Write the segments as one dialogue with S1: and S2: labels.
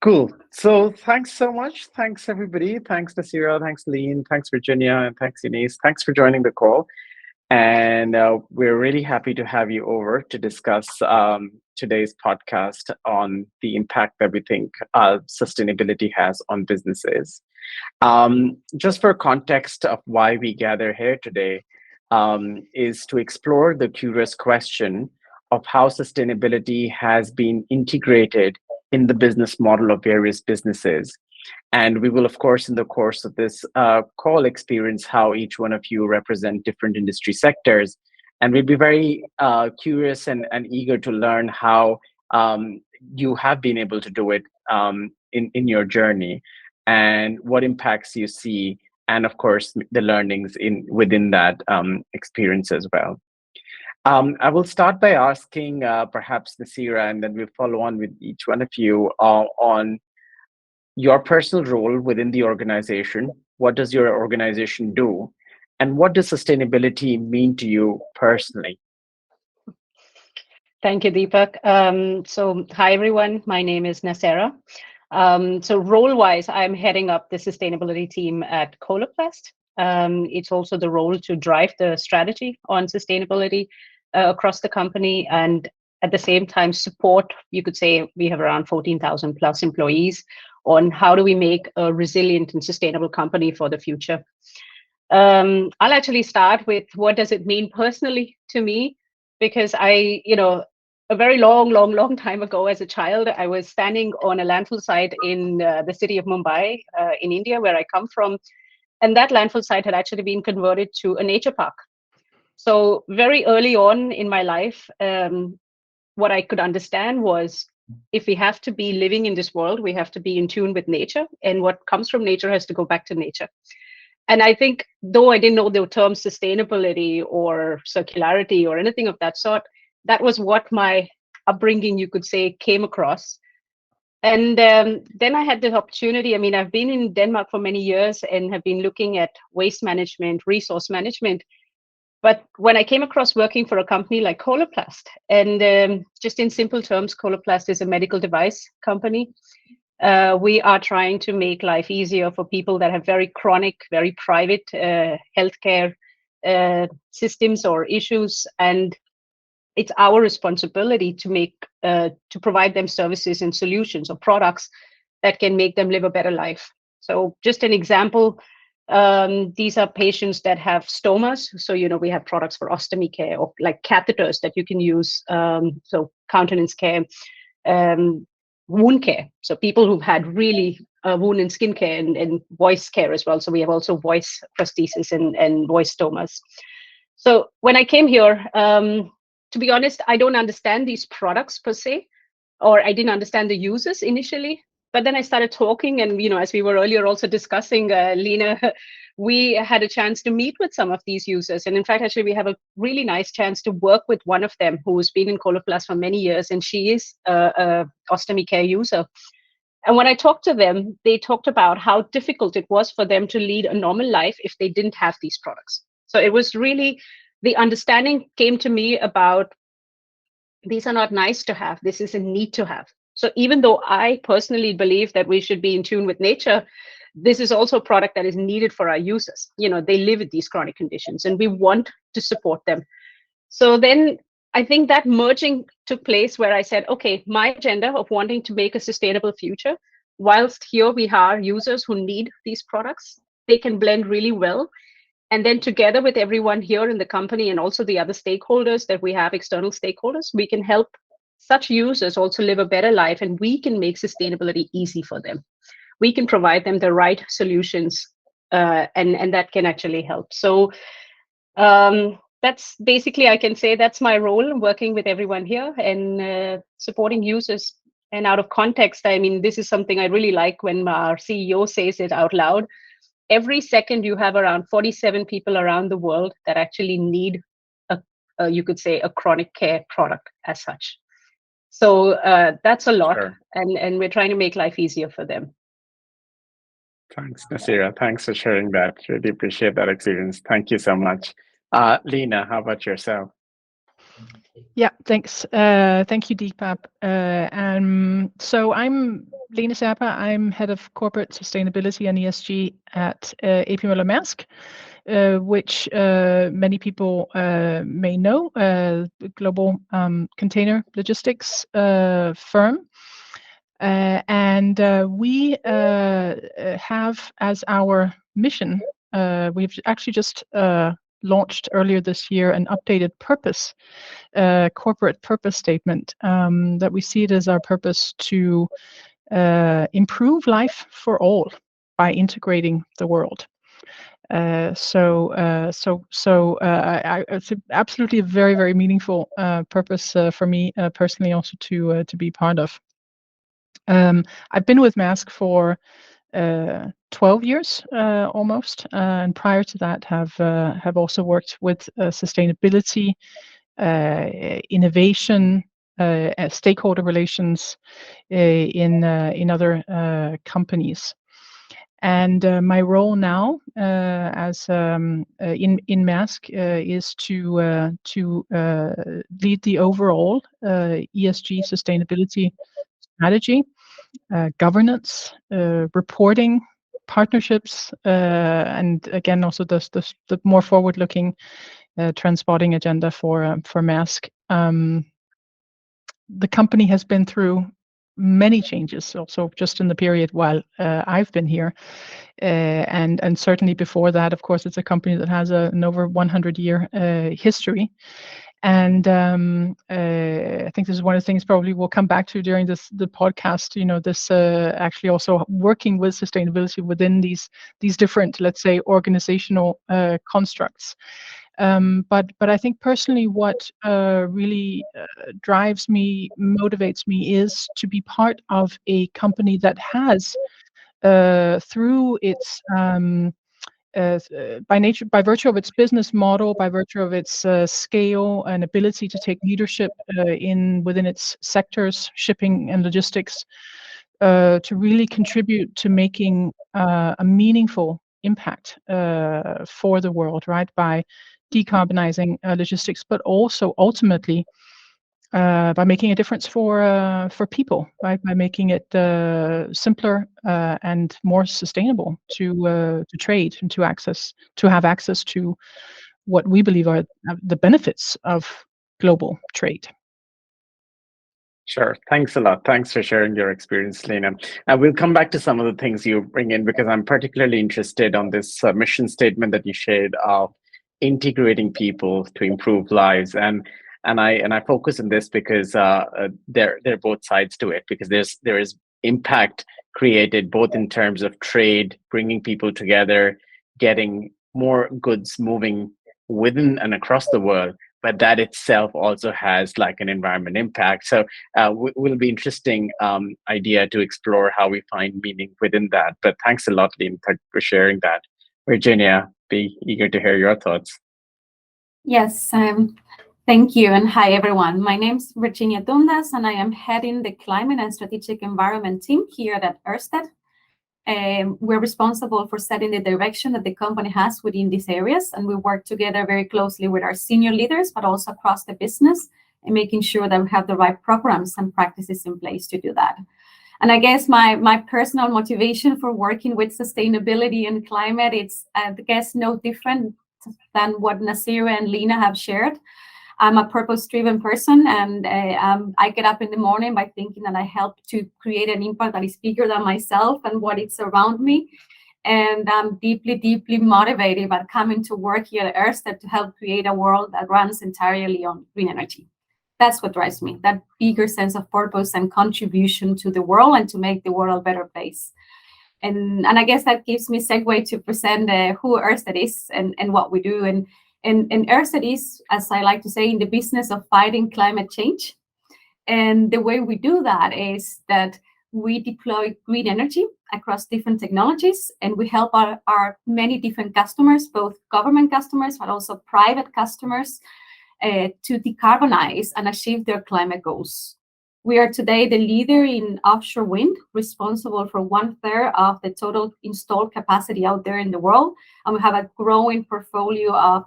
S1: Cool. So thanks so much. Thanks everybody. Thanks Nassera. Thanks Lene. Thanks Virginia. And thanks Eunice. Thanks for joining the call. And we're really happy to have you over to discuss today's podcast on the impact that we think sustainability has on businesses. Just for context of why we gather here today is to explore the curious question of how sustainability has been integrated in the business model of various businesses. And we will, of course, in the course of this call, experience how each one of you represent different industry sectors. And we'd be very curious and eager to learn how you have been able to do it in your journey and what impacts you see, and of course, the learnings within that experience as well. I will start by asking perhaps Nassera, and then we'll follow on with each one of you on your personal role within the organization. What does your organization do? And what does sustainability mean to you personally?
S2: Thank you, Deepak. So hi, everyone. My name is Nassera. So role-wise, I'm heading up the sustainability team at Coloplast. It's also the role to drive the strategy on sustainability across the company, and at the same time support, you could say we have around 14,000 plus employees on how do we make a resilient and sustainable company for the future. I'll actually start with what does it mean personally to me, because a very long time ago as a child, I was standing on a landfill site in the city of Mumbai in India, where I come from. And that landfill site had actually been converted to a nature park. So very early on in my life, what I could understand was if we have to be living in this world, we have to be in tune with nature. And what comes from nature has to go back to nature. And I think, though I didn't know the term sustainability or circularity or anything of that sort, that was what my upbringing, you could say, came across. And then I had the opportunity. I mean, I've been in Denmark for many years and have been looking at waste management, resource management. But when I came across working for a company like Coloplast, and just in simple terms, Coloplast is a medical device company. We are trying to make life easier for people that have very chronic, very private healthcare systems or issues. And it's our responsibility to provide them services and solutions or products that can make them live a better life. So just an example, these are patients that have stomas. So, we have products for ostomy care or like catheters that you can use. So continence care, wound care. So people who've had really wound and skin care and voice care as well. So we have also voice prosthesis and voice stomas. So when I came here, to be honest, I don't understand these products per se, or I didn't understand the users initially. But then I started talking, and as we were earlier also discussing, Lene, we had a chance to meet with some of these users. And in fact, actually, we have a really nice chance to work with one of them who's been in Coloplast for many years, and she is a ostomy care user. And when I talked to them, they talked about how difficult it was for them to lead a normal life if they didn't have these products. So it was really, the understanding came to me about these are not nice to have, this is a need to have. So even though I personally believe that we should be in tune with nature, this is also a product that is needed for our users. They live with these chronic conditions and we want to support them. So then I think that merging took place where I said, okay, my agenda of wanting to make a sustainable future, whilst here we are users who need these products, they can blend really well. And then together with everyone here in the company and also the other stakeholders that we have, external stakeholders, we can help such users also live a better life, and we can make sustainability easy for them. We can provide them the right solutions, and that can actually help. So that's basically, I can say that's my role, working with everyone here and supporting users. And out of context, I mean, this is something I really like when our CEO says it out loud. Every second you have around 47 people around the world that actually need you could say a chronic care product as such. So that's a lot. Sure. And we're trying to make life easier for them.
S1: Thanks, Nassera. Thanks for sharing that. Really appreciate that experience. Thank you so much. Lene, how about yourself?
S3: Yeah, thanks. Thank you, Deepak. So I'm Lene Serpa. I'm head of corporate sustainability and ESG at AP Møller Maersk, which many people may know, the global container logistics firm. And we have as our mission, we've actually just launched earlier this year an updated purpose, corporate purpose statement, that we see it as our purpose to improve life for all by integrating the world. It's absolutely a very, very meaningful purpose for me personally, also to be part of. I've been with Maersk for 12 years almost, and prior to that have also worked with sustainability, innovation, stakeholder relations in other companies. And my role now as in Maersk is to lead the overall ESG sustainability strategy, governance, reporting, partnerships, and again also the more forward-looking transporting agenda for Maersk. The company has been through many changes, also just in the period while I've been here, and certainly before that. Of course, it's a company that has an over 100-year history. And I think this is one of the things probably we'll come back to during the podcast. You know, this actually also working with sustainability within these different, let's say, organizational constructs. But I think personally, what really drives me, motivates me, is to be part of a company that has, through its by virtue of its business model, by virtue of its scale and ability to take leadership within its sectors, shipping and logistics, to really contribute to making a meaningful impact for the world, right? By decarbonizing logistics, but also ultimately by making a difference for people, right? By making it simpler and more sustainable to trade and to have access to what we believe are the benefits of global trade.
S1: Sure. Thanks a lot. Thanks for sharing your experience, Lena. We'll come back to some of the things you bring in, because I'm particularly interested on this mission statement that you shared of integrating people to improve lives. And I focus on this because there are both sides to it, because there is impact created both in terms of trade, bringing people together, getting more goods moving within and across the world, but that itself also has like an environment impact. So will be interesting idea to explore how we find meaning within that. But thanks a lot, Lene, for sharing that. Virginia, be eager to hear your thoughts.
S4: Yes, thank you, and hi everyone. My name's Virginia Dundas, and I am heading the Climate and Strategic Environment team here at Ørsted. We're responsible for setting the direction that the company has within these areas, and we work together very closely with our senior leaders, but also across the business, and making sure that we have the right programs and practices in place to do that. And I guess my personal motivation for working with sustainability and climate, it's I guess no different than what Nassera and Lene have shared. I'm a purpose-driven person, and I get up in the morning by thinking that I help to create an impact that is bigger than myself and what is around me. And I'm deeply, deeply motivated by coming to work here at Ørsted to help create a world that runs entirely on green energy. That's what drives me, that bigger sense of purpose and contribution to the world and to make the world a better place. And I guess that gives me a segue to present who Ørsted is and what we do. And Ørsted is, as I like to say, in the business of fighting climate change. And the way we do that is that we deploy green energy across different technologies, and we help our many different customers, both government customers, but also private customers, to decarbonize and achieve their climate goals. We are today the leader in offshore wind, responsible for 1/3 of the total installed capacity out there in the world. And we have a growing portfolio of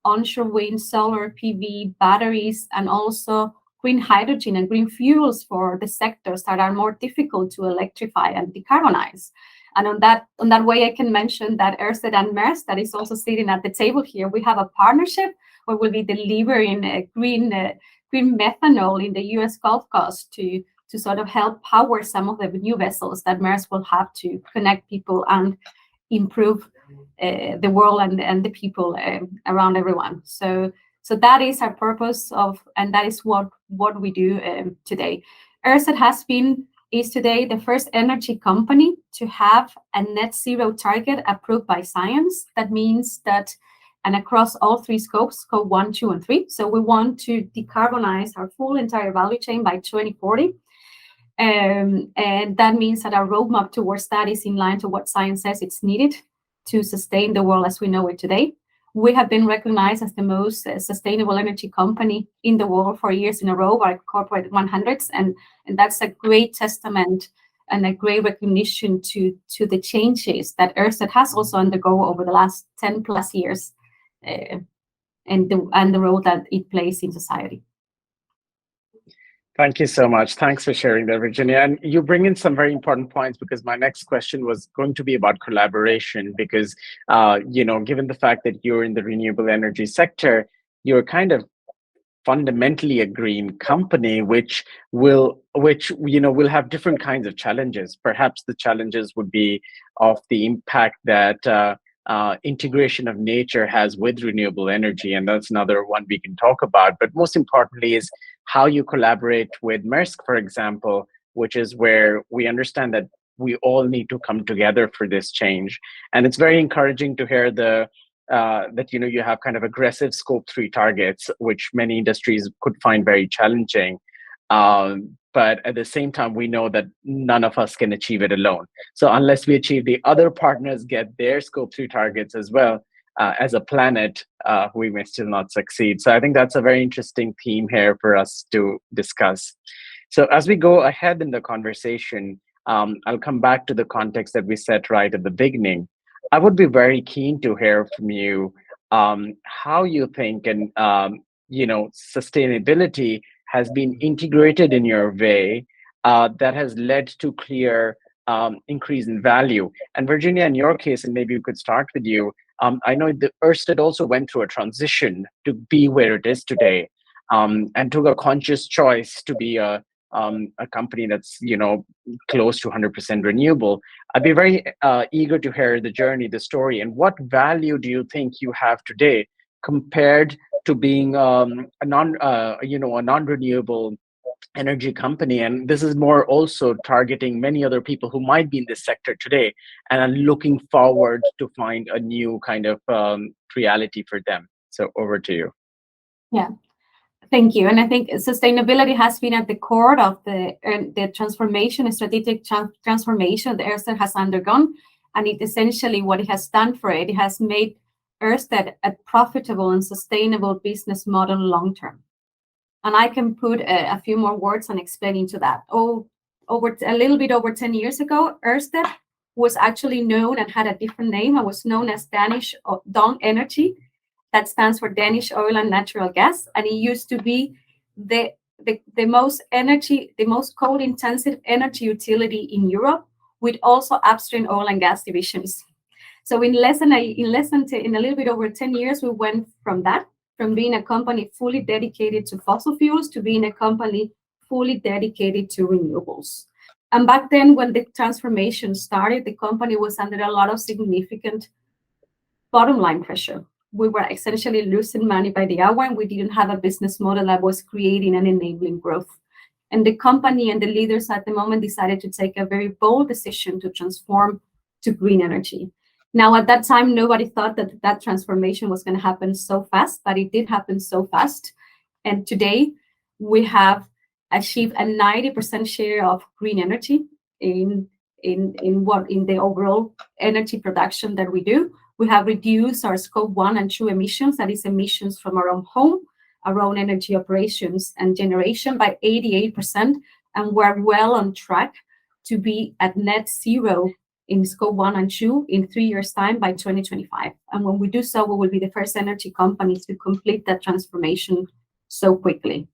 S4: onshore wind, solar, PV, batteries, and also green hydrogen and green fuels for the sectors that are more difficult to electrify and decarbonize. And on that way, I can mention that Ørsted and Maersk, that is also sitting at the table here, we have a partnership where we'll be delivering green methanol in the US Gulf Coast to sort of help power some of the new vessels that Maersk will have to connect people and improve the world and the people around everyone. So that is our purpose and that is what we do today. Ørsted is today the first energy company to have a net zero target approved by science. That means that, and across all three scopes, scope 1, 2, and 3. So we want to decarbonize our full entire value chain by 2040. And that means that our roadmap towards that is in line to what science says it's needed to sustain the world as we know it today. We have been recognized as the most sustainable energy company in the world for years in a row by Corporate 100s, and that's a great testament and a great recognition to the changes that Ørsted has also undergone over the last 10 plus years, and the role that it plays in society.
S1: Thank you so much. Thanks for sharing that, Virginia. And you bring in some very important points, because my next question was going to be about collaboration, because, given the fact that you're in the renewable energy sector, you're kind of fundamentally a green company, which will have different kinds of challenges. Perhaps the challenges would be of the impact that integration of nature has with renewable energy, and that's another one we can talk about. But most importantly is how you collaborate with Maersk, for example, which is where we understand that we all need to come together for this change. And it's very encouraging to hear that you have kind of aggressive scope 3 targets, which many industries could find very challenging. But at the same time, we know that none of us can achieve it alone. So unless we achieve the other partners get their scope 3 targets as well, as a planet, we may still not succeed. So I think that's a very interesting theme here for us to discuss. So as we go ahead in the conversation, I'll come back to the context that we set right at the beginning. I would be very keen to hear from you how you think and sustainability has been integrated in your way that has led to clear increase in value. And Virginia, in your case, and maybe we could start with you, I know that Ørsted also went through a transition to be where it is today, and took a conscious choice to be a company that's close to 100% renewable. I'd be very eager to hear the journey, the story, and what value do you think you have today compared to being a non-renewable energy company? And this is more also targeting many other people who might be in this sector today and are looking forward to find a new kind of reality for them. So over to you.
S4: Yeah. Thank you. And I think sustainability has been at the core of the transformation, strategic transformation that Ørsted has undergone. And it essentially, what it has done for it has made Ørsted a profitable and sustainable business model long term. And I can put a few more words on explaining to that. Over a little bit over 10 years ago, Ørsted was actually known and had a different name. It was known as Danish Don Energy. That stands for Danish Oil and Natural Gas, and it used to be the most coal-intensive energy utility in Europe, with also upstream oil and gas divisions. So in a little bit over 10 years, we went from being a company fully dedicated to fossil fuels to being a company fully dedicated to renewables. And back then, when the transformation started, the company was under a lot of significant bottom line pressure. We were essentially losing money by the hour, and we didn't have a business model that was creating and enabling growth. And the company and the leaders at the moment decided to take a very bold decision to transform to green energy. Now, at that time, nobody thought that transformation was going to happen so fast, but it did happen so fast. And today, we have achieved a 90% share of green energy in the overall energy production that we do. We have reduced our scope 1 and 2 emissions, that is emissions from our own home, our own energy operations and generation, by 88%. And we're well on track to be at net zero in scope 1 and 2 in 3 years' time by 2025. And when we do so, we will be the first energy company to complete that transformation so quickly.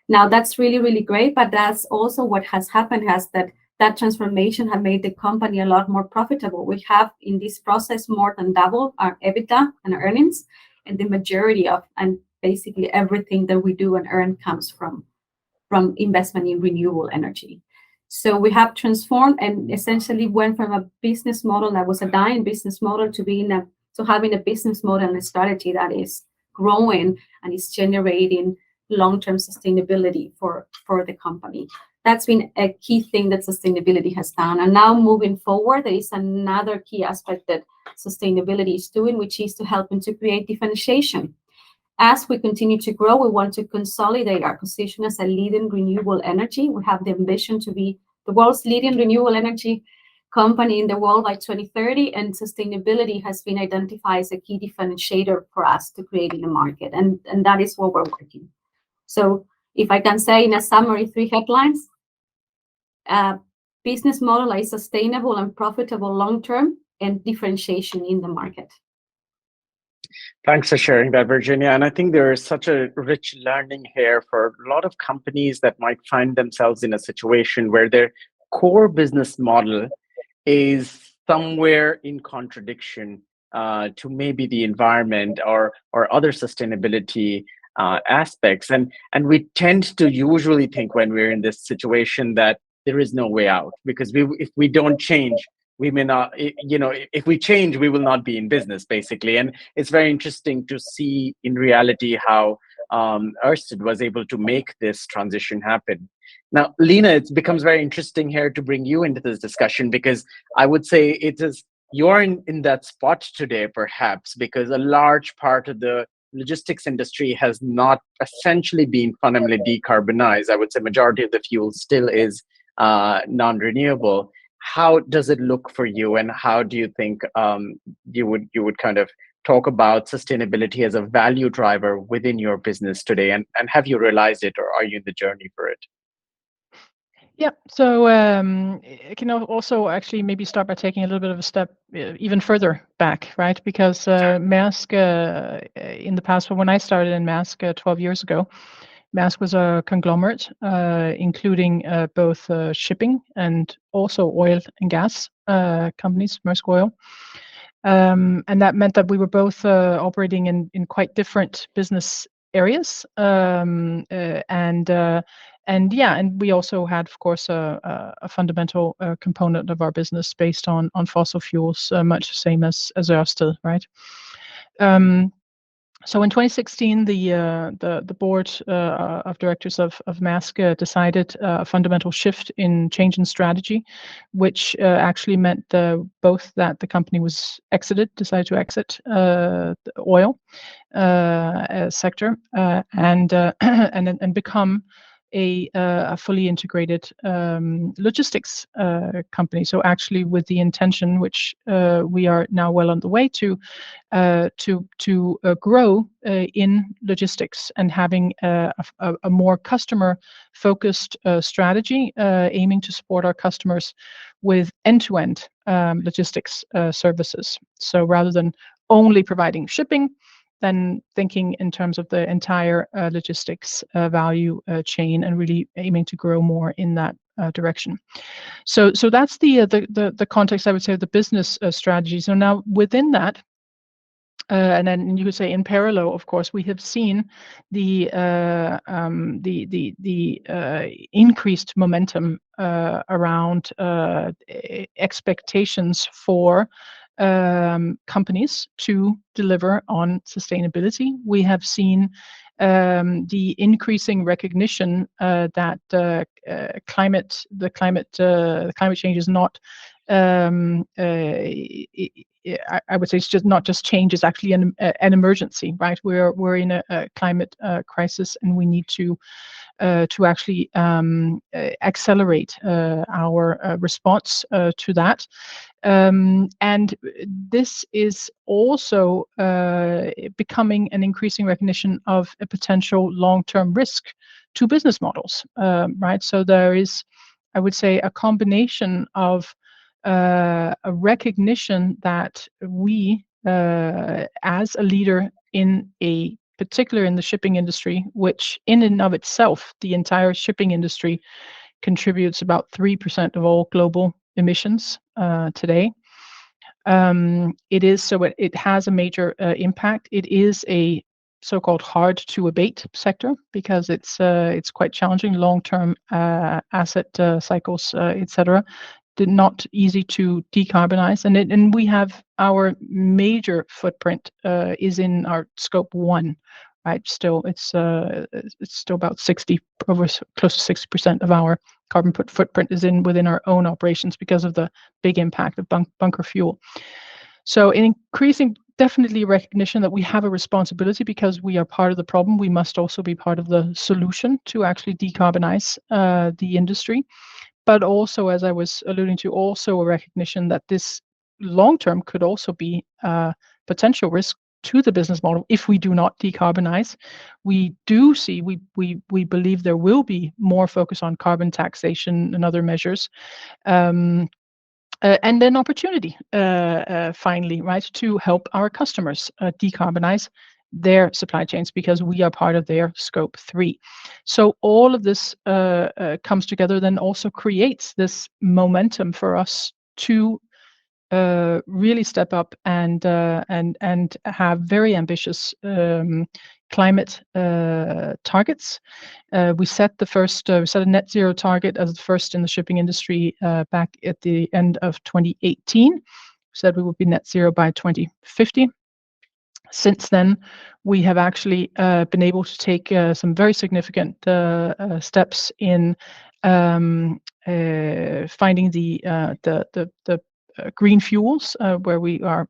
S4: Now, that's really, really great, but that's also what has happened has that transformation have made the company a lot more profitable. We have in this process more than double our EBITDA and earnings, and the majority of, and basically everything that we do and earn comes from investment in renewable energy. So we have transformed and essentially went from a business model that was a dying business model to having a business model and a strategy that is growing and is generating long-term sustainability for the company. That's been a key thing that sustainability has done. And now moving forward, there is another key aspect that sustainability is doing, which is to help to create differentiation. As we continue to grow, we want to consolidate our position as a leading renewable energy. We have the ambition to be the world's leading renewable energy company in the world by 2030, and sustainability has been identified as a key differentiator for us to create in the market, and that is what we're working. So if I can say in a summary, 3 headlines: business model is sustainable and profitable long-term, and differentiation in the market.
S1: Thanks for sharing that, Virginia. And I think there is such a rich learning here for a lot of companies that might find themselves in a situation where their core business model is somewhere in contradiction to maybe the environment or other sustainability aspects. And we tend to usually think when we're in this situation that there is no way out, because if we don't change, we may not, if we change, we will not be in business, basically. And it's very interesting to see in reality how Ørsted was able to make this transition happen. Now, Lene, it becomes very interesting here to bring you into this discussion, because I would say you're in that spot today, perhaps, because a large part of the logistics industry has not essentially been fundamentally decarbonized. I would say majority of the fuel still is non-renewable. How does it look for you, and how do you think you would kind of talk about sustainability as a value driver within your business today, and have you realized it, or are you in the journey for it?
S3: Yeah, so I can also actually maybe start by taking a little bit of a step even further back, right? Because Maersk in the past, when I started in Maersk 12 years ago, Maersk was a conglomerate, including both shipping and also oil and gas companies, Maersk Oil. And that meant that we were both operating in quite different business areas. And we also had, of course, a fundamental component of our business based on fossil fuels, much the same as Ørsted, right? So in 2016, the board of directors of Maersk decided a fundamental shift in change in strategy, which actually meant both that the company decided to exit the oil sector and become a fully integrated logistics company. So actually, with the intention, which we are now well on the way to grow in logistics and having a more customer-focused strategy, aiming to support our customers with end-to-end logistics services. So rather than only providing shipping, then thinking in terms of the entire logistics value chain, and really aiming to grow more in that direction. So that's the context, I would say, of the business strategy. So now within that, and then you could say in parallel, of course, we have seen the increased momentum around expectations for companies to deliver on sustainability. We have seen the increasing recognition that climate change is not. I would say it's just not just change; it's actually an emergency, right? We're in a climate crisis, and we need to actually accelerate our response to that. And this is also becoming an increasing recognition of a potential long-term risk to business models, right? So there is, I would say, a combination of a recognition that we, as a leader in particular in the shipping industry, which in and of itself, the entire shipping industry contributes about 3% of all global emissions today. It has a major impact. It is a so-called hard to abate sector because it's quite challenging, long-term asset cycles, etc. Not easy to decarbonize, and we have our major footprint is in our scope 1, right? Still, it's still about 60, over close to 60% of our carbon footprint is within our own operations because of the big impact of bunker fuel. So, in increasing, definitely recognition that we have a responsibility because we are part of the problem. We must also be part of the solution to actually decarbonize the industry. But also, as I was alluding to, also a recognition that this long-term could also be a potential risk to the business model if we do not decarbonize. We do see, we believe there will be more focus on carbon taxation and other measures. And then opportunity, finally, right, to help our customers decarbonize their supply chains because we are part of their scope 3. So all of this comes together, then also creates this momentum for us to really step up and have very ambitious climate targets. We set a net zero target as the first in the shipping industry back at the end of 2018. We said we would be net zero by 2050. Since then, we have actually been able to take some very significant steps in finding the green fuels, where we have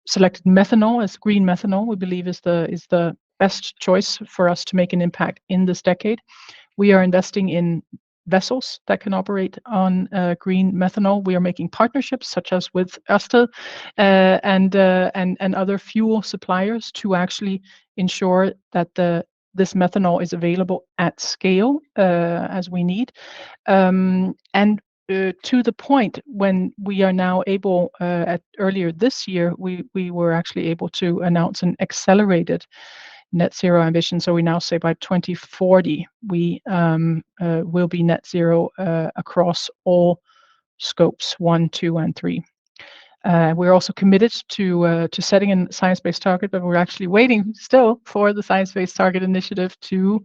S3: selected methanol as green methanol. We believe is the best choice for us to make an impact in this decade. We are investing in vessels that can operate on green methanol. We are making partnerships such as with Ørsted and other fuel suppliers to actually ensure that this methanol is available at scale as we need. To the point when we are now able, earlier this year, we were actually able to announce an accelerated net zero ambition. So we now say by 2040 we will be net zero across all scopes 1, 2, and 3. We're also committed to setting a science-based target, but we're actually waiting still for the Science-Based Target Initiative to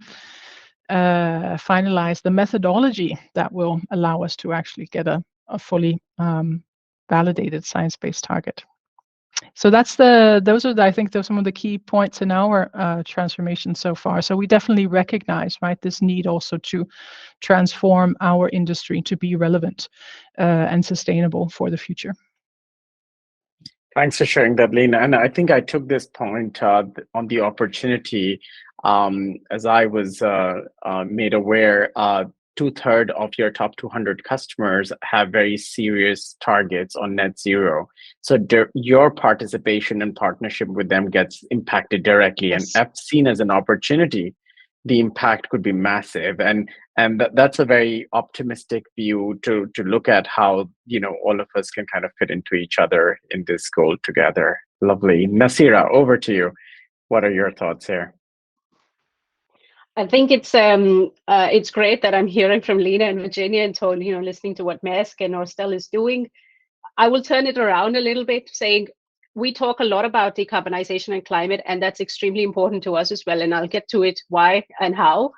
S3: finalize the methodology that will allow us to actually get a fully validated science-based target. So those are, I think, some of the key points in our transformation so far. So we definitely recognize, right, this need also to transform our industry to be relevant and sustainable for the future.
S1: Thanks for sharing that, Lene. And I think I took this point on the opportunity. As I was made aware, 2/3 of your top 200 customers have very serious targets on net zero. So your participation and partnership with them gets impacted directly. Yes. And I've seen as an opportunity, the impact could be massive. And that's a very optimistic view to look at how, all of us can kind of fit into each other in this goal together. Lovely. Nassera, over to you. What are your thoughts here?
S2: I think it's great that I'm hearing from Lene and Virginia and Tony, listening to what Maersk and Ørsted is doing. I will turn it around a little bit, saying we talk a lot about decarbonization and climate, and that's extremely important to us as well. And I'll get to it, why and how.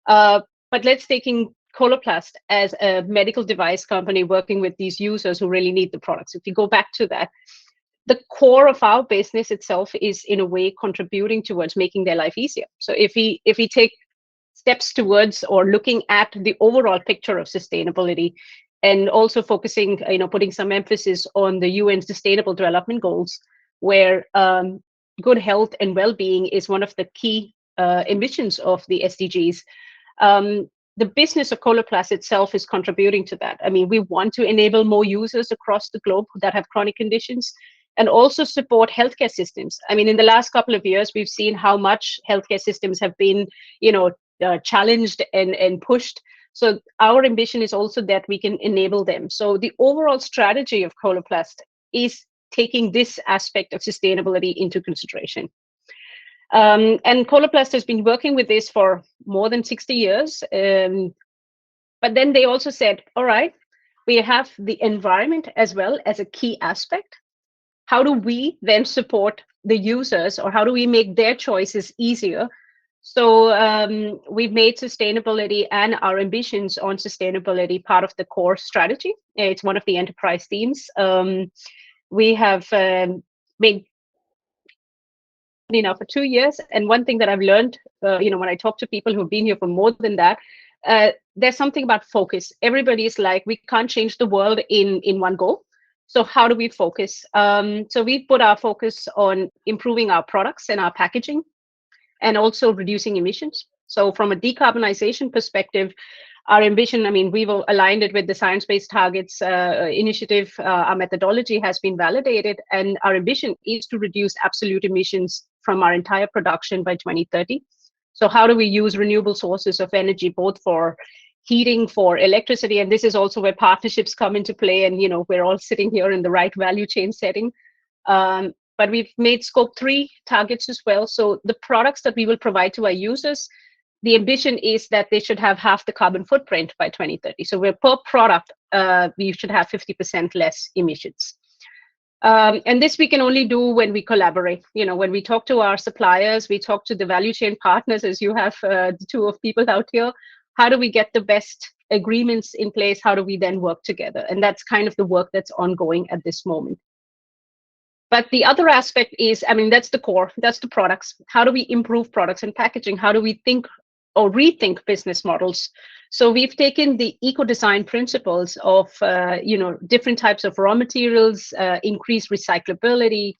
S2: But let's take in Coloplast as a medical device company working with these users who really need the products. If you go back to that, the core of our business itself is in a way contributing towards making their life easier. So if we take steps towards or looking at the overall picture of sustainability and also focusing, putting some emphasis on the UN Sustainable Development Goals, where good health and well-being is one of the key ambitions of the SDGs. The business of Coloplast itself is contributing to that. I mean, we want to enable more users across the globe that have chronic conditions and also support healthcare systems. I mean, in the last couple of years, we've seen how much healthcare systems have been, challenged and pushed So our ambition is also that we can enable them. So the overall strategy of Coloplast is taking this aspect of sustainability into consideration. And Coloplast has been working with this for more than 60 years. But then they also said, all right, we have the environment as well as a key aspect. How do we then support the users, or how do we make their choices easier? So we've made sustainability and our ambitions on sustainability part of the core strategy. It's one of the enterprise themes. We have made now for 2 years, and one thing that I've learned, when I talk to people who've been here for more than that, there's something about focus. Everybody is like, we can't change the world in one go. So how do we focus? So we put our focus on improving our products and our packaging, and also reducing emissions. So from a decarbonization perspective, our ambition, we've aligned it with the Science Based Targets initiative. Our methodology has been validated, and our ambition is to reduce absolute emissions from our entire production by 2030. So how do we use renewable sources of energy, both for heating, for electricity? And this is also where partnerships come into play. And, we're all sitting here in the right value chain setting. But we've made scope 3 targets as well. So the products that we will provide to our users, the ambition is that they should have half the carbon footprint by 2030. So we're per product, we should have 50% less emissions. And this we can only do when we collaborate. When we talk to our suppliers, we talk to the value chain partners, as you have the two of people out here. How do we get the best agreements in place? How do we then work together? And that's kind of the work that's ongoing at this moment. But the other aspect is, that's the core, that's the products. How do we improve products and packaging? How do we think or rethink business models? So we've taken the eco-design principles of, different types of raw materials, increased recyclability,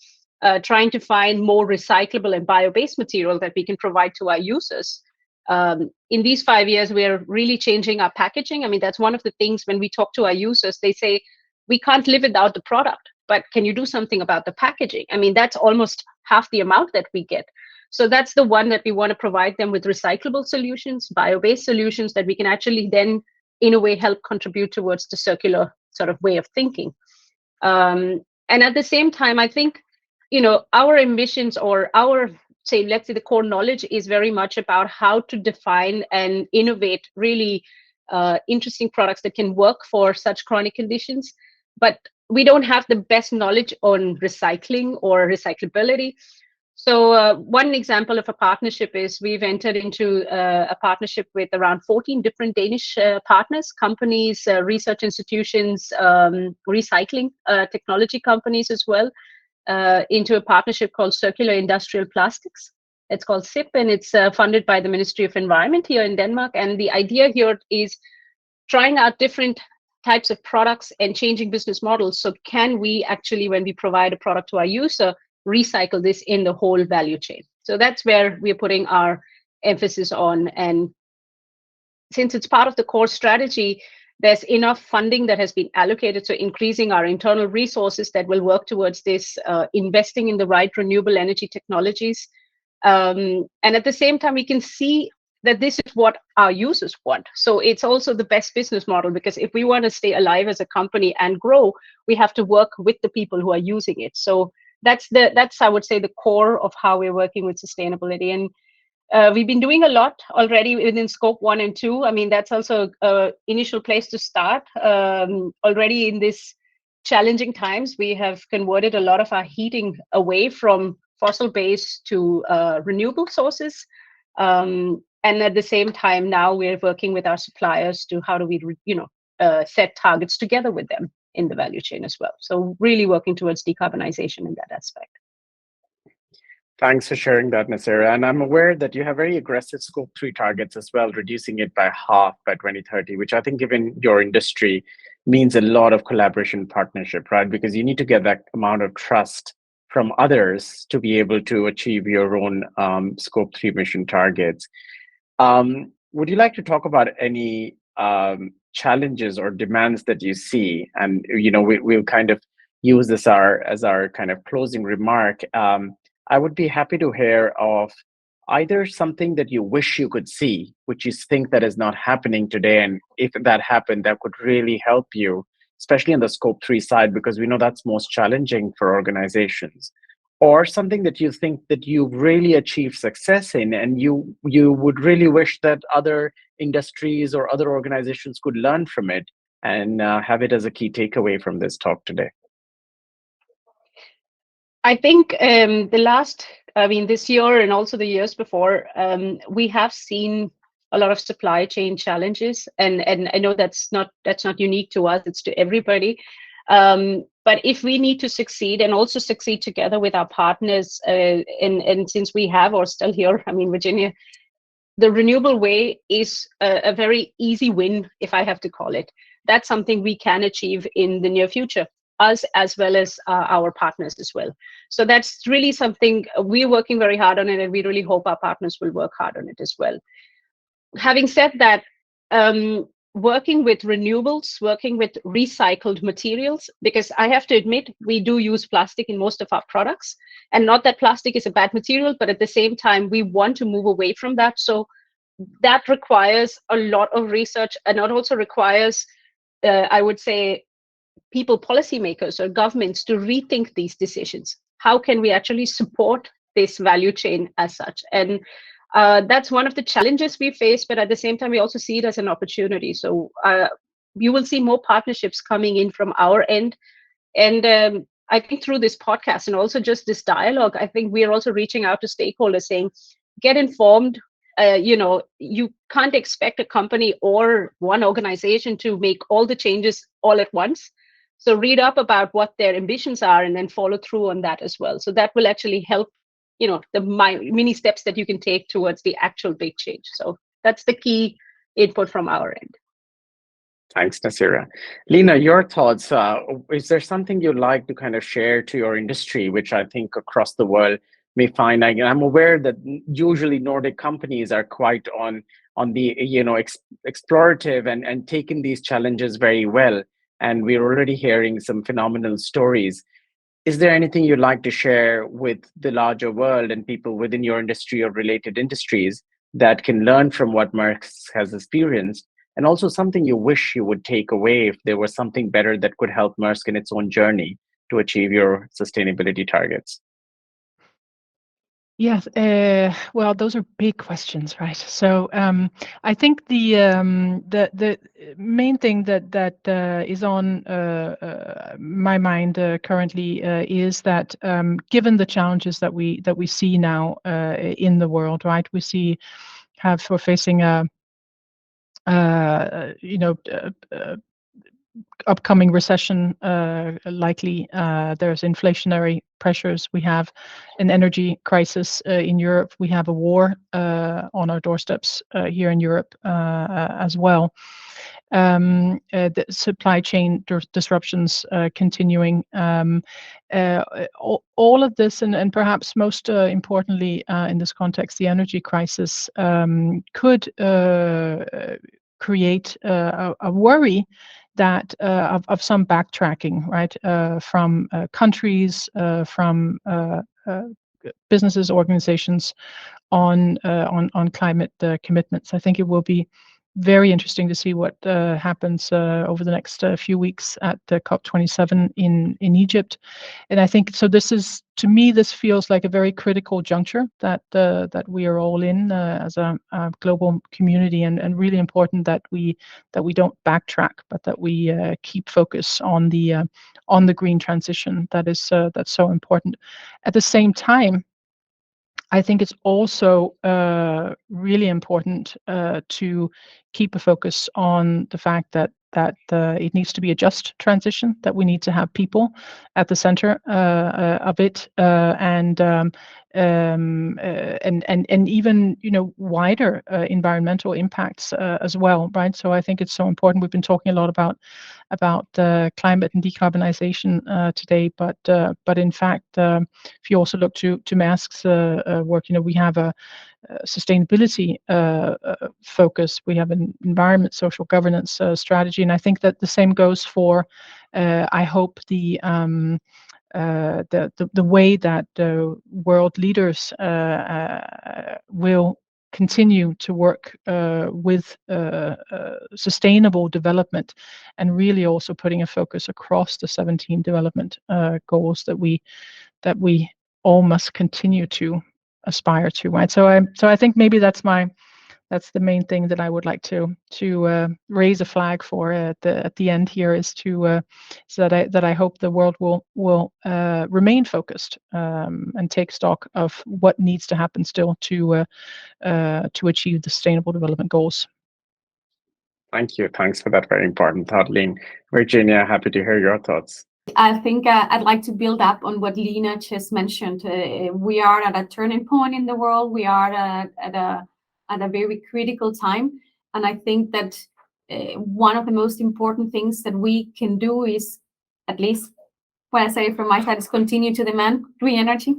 S2: trying to find more recyclable and bio-based material that we can provide to our users. In these 5 years, we're really changing our packaging. That's one of the things when we talk to our users, they say, we can't live without the product, but can you do something about the packaging? That's almost half the amount that we get. So that's the one that we want to provide them with recyclable solutions, bio-based solutions that we can actually then, in a way, help contribute towards the circular sort of way of thinking. And at the same time, I think, our ambitions, or our, let's say the core knowledge is very much about how to define and innovate really interesting products that can work for such chronic conditions. But we don't have the best knowledge on recycling or recyclability. So one example of a partnership is we've entered into a partnership with around 14 different Danish partners, companies, research institutions, recycling technology companies as well, into a partnership called Circular Industrial Plastics. It's called SIP, and it's funded by the Ministry of Environment here in Denmark. And the idea here is trying out different types of products and changing business models. So can we actually, when we provide a product to our user, recycle this in the whole value chain? So that's where we're putting our emphasis on. And since it's part of the core strategy, there's enough funding that has been allocated to increasing our internal resources that will work towards this, investing in the right renewable energy technologies. And at the same time, we can see that this is what our users want. So it's also the best business model, because if we want to stay alive as a company and grow, we have to work with the people who are using it. So that's I would say the core of how we're working with sustainability. And we've been doing a lot already within scope 1 and 2. That's also an initial place to start. Already in this challenging times, we have converted a lot of our heating away from fossil-based to renewable sources. And at the same time, now we're working with our suppliers to how do we, set targets together with them in the value chain as well. So really working towards decarbonization in that aspect.
S1: Thanks for sharing that, Nassera. And I'm aware that you have very aggressive scope 3 targets as well, reducing it by half by 2030, which I think, given your industry, means a lot of collaboration, partnership, right? Because you need to get that amount of trust from others to be able to achieve your own scope 3 emission targets. Would you like to talk about any challenges or demands that you see? And we'll kind of use this as our kind of closing remark. I would be happy to hear of either something that you wish you could see, which you think that is not happening today, and if that happened, that could really help you, especially on the scope 3 side, because we know that's most challenging for organizations, or something that you think that you've really achieved success in, and you would really wish that other industries or other organizations could learn from it and have it as a key takeaway from this talk today.
S2: I think this year and also the years before, we have seen a lot of supply chain challenges, and I know that's not unique to us; it's to everybody. But if we need to succeed and also succeed together with our partners, and since we have Ørsted here, Virginia, the renewable way is a very easy win, if I have to call it. That's something we can achieve in the near future, us as well as our partners as well. So that's really something we're working very hard on it, and we really hope our partners will work hard on it as well. Having said that, working with renewables, working with recycled materials, because I have to admit, we do use plastic in most of our products, and not that plastic is a bad material, but at the same time, we want to move away from that. So that requires a lot of research, and it also requires, I would say, people, policymakers or governments to rethink these decisions. How can we actually support this value chain as such? And that's one of the challenges we face, but at the same time, we also see it as an opportunity. So you will see more partnerships coming in from our end. And I think through this podcast and also just this dialogue, I think we are also reaching out to stakeholders saying, get informed. You can't expect a company or one organization to make all the changes all at once. So read up about what their ambitions are and then follow through on that as well. So that will actually help, the mini steps that you can take towards the actual big change. So that's the key input from our end.
S1: Thanks, Nassera. Lene, your thoughts, is there something you'd like to kind of share to your industry, which I think across the world may find, I'm aware that usually Nordic companies are quite on the, explorative and taking these challenges very well. And we're already hearing some phenomenal stories. Is there anything you'd like to share with the larger world and people within your industry or related industries that can learn from what Maersk has experienced? And also something you wish you would take away if there was something better that could help Maersk in its own journey to achieve your sustainability targets?
S3: Yes, well, those are big questions, right? So I think the main thing that is on my mind currently is that given the challenges that we see now in the world, right? We're facing a upcoming recession, likely. There's inflationary pressures. We have an energy crisis in Europe. We have a war on our doorsteps here in Europe as well. The supply chain disruptions continuing. All of this, and perhaps most importantly in this context, the energy crisis could create a worry that of some backtracking, right, from countries, from businesses, organizations on climate commitments. I think it will be very interesting to see what happens over the next few weeks at the COP27 in Egypt. And I think so. To me, this feels like a very critical juncture that we are all in as a global community, and really important that we don't backtrack, but that we keep focus on the green transition. That's so important. At the same time, I think it's also really important to keep a focus on the fact that it needs to be a just transition, that we need to have people at the center of it, and even wider environmental impacts as well, right? So I think it's so important. We've been talking a lot about climate and decarbonization today, but in fact, if you also look to Maersk's work, we have a sustainability focus. We have an environment, social governance strategy, and I think that the same goes for, I hope, the the way that world leaders will continue to work with sustainable development, and really also putting a focus across the 17 development goals that we all must continue to aspire to, right? So I think maybe that's the main thing that I would like to raise a flag for at the end here, is so that I hope the world will remain focused and take stock of what needs to happen still to achieve the Sustainable Development Goals.
S1: Thank you. Thanks for that very important thought, Lene. Virginia, happy to hear your thoughts.
S4: I think I'd like to build up on what Lene just mentioned. We are at a turning point in the world. We are at a very critical time. And I think that one of the most important things that we can do is, at least what I say from my side, is continue to demand green energy.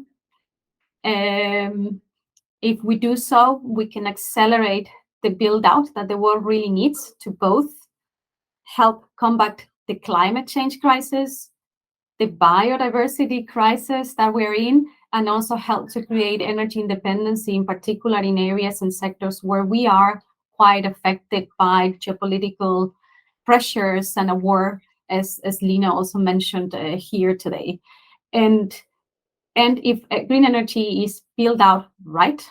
S4: If we do so, we can accelerate the build out that the world really needs to both help combat the climate change crisis, the biodiversity crisis that we're in, and also help to create energy independence, in particular in areas and sectors where we are quite affected by geopolitical pressures and a war, as Lene also mentioned here today. And if green energy is built out right,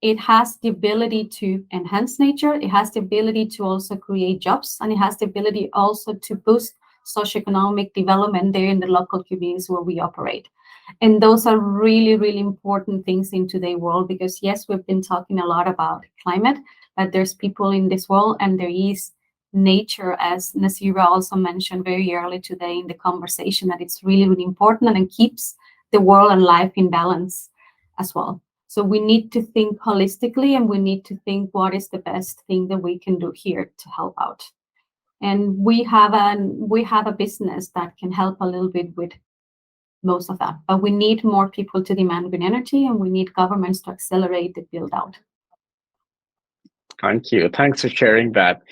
S4: it has the ability to enhance nature, it has the ability to also create jobs, and it has the ability also to boost socioeconomic development there in the local communities where we operate. And those are really, really important things in today's world, because yes, we've been talking a lot about climate, but there's people in this world, and there is nature, as Nassera also mentioned very early today in the conversation, that it's really, really important, and it keeps the world and life in balance as well. So we need to think holistically, and we need to think what is the best thing that we can do here to help out. And we have a business that can help a little bit with most of that, but we need more people to demand green energy, and we need governments to accelerate the build out.
S1: Thank you. Thanks for sharing that.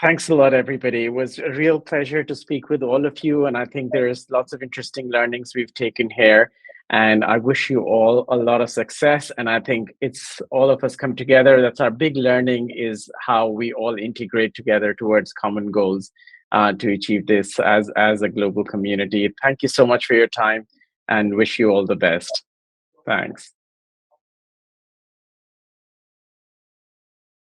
S1: Thanks a lot, everybody. It was a real pleasure to speak with all of you, and I think there's lots of interesting learnings we've taken here. And I wish you all a lot of success. And I think it's all of us come together. That's our big learning, is how we all integrate together towards common goals to achieve this as a global community. Thank you so much for your time, and wish you all the best. Thanks.